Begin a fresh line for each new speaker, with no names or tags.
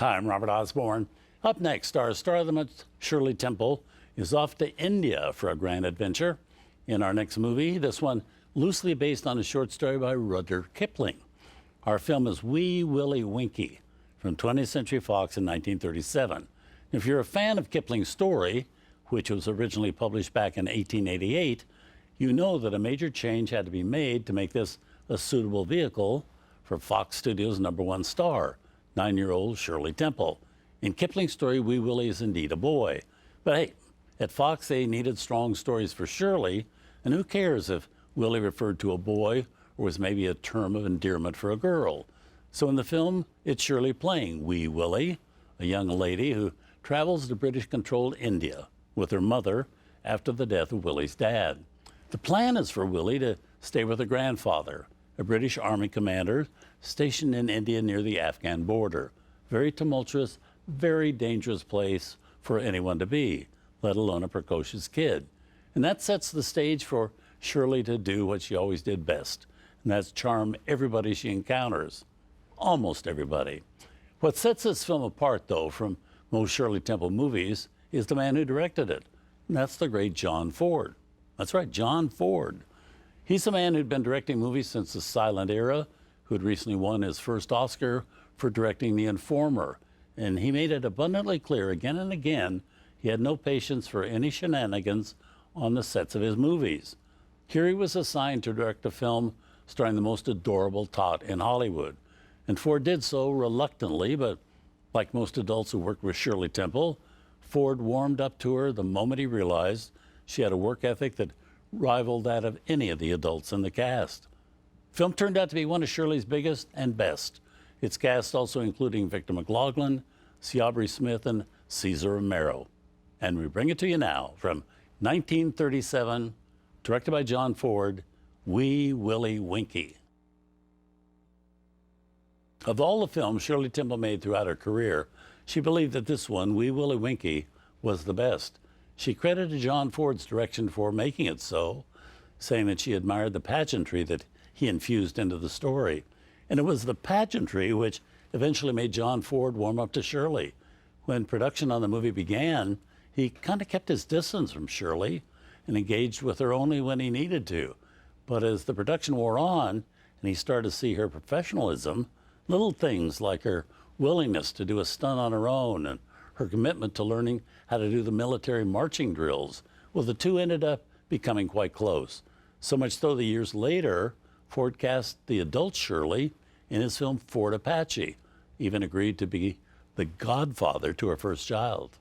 Hi, I'm Robert Osborne. Up next, our star of the month, Shirley Temple, is off to India for a grand adventure. In our next movie, this one loosely based on a short story by Rudyard Kipling. Our film is Wee Willie Winkie from 20th Century Fox in 1937. If you're a fan of Kipling's story, which was originally published back in 1888, you know that a major change had to be made to make this a suitable vehicle for Fox Studios' #1 star, 9-year-old Shirley Temple. In Kipling's story, Wee Willie is indeed a boy. But hey, at Fox they needed strong stories for Shirley, and who cares if Willie referred to a boy or was maybe a term of endearment for a girl. So in the film, it's Shirley playing Wee Willie, a young lady who travels to British-controlled India with her mother after the death of Willie's dad. The plan is for Willie to stay with her grandfather, a British Army commander stationed in India near the Afghan border. Very tumultuous, very dangerous place for anyone to be, let alone a precocious kid. And that sets the stage for Shirley to do what she always did best, and that's charm everybody she encounters. Almost everybody. What sets this film apart, though, from most Shirley Temple movies is the man who directed it, and that's the great John Ford. That's right, John Ford. He's a man who'd been directing movies since the silent era, who had recently won his first Oscar for directing The Informer. And he made it abundantly clear again and again he had no patience for any shenanigans on the sets of his movies. Here he was assigned to direct a film starring the most adorable tot in Hollywood. And Ford did so reluctantly, but like most adults who worked with Shirley Temple, Ford warmed up to her the moment he realized she had a work ethic that rivaled that of any of the adults in the cast. Film turned out to be one of Shirley's biggest and best. Its cast also including Victor McLaglen, Ciabri Smith, and Cesar Romero. And we bring it to you now from 1937, directed by John Ford, Wee Willie Winkie. Of all the films Shirley Temple made throughout her career, she believed that this one, Wee Willie Winkie, was the best. She credited John Ford's direction for making it so, saying that she admired the pageantry that he infused into the story. And it was the pageantry which eventually made John Ford warm up to Shirley. When production on the movie began, he kind of kept his distance from Shirley and engaged with her only when he needed to. But as the production wore on and he started to see her professionalism, little things like her willingness to do a stunt on her own and her commitment to learning how to do the military marching drills, well, the two ended up becoming quite close. So much so that years later, Ford cast the adult Shirley in his film Fort Apache, even agreed to be the godfather to her first child.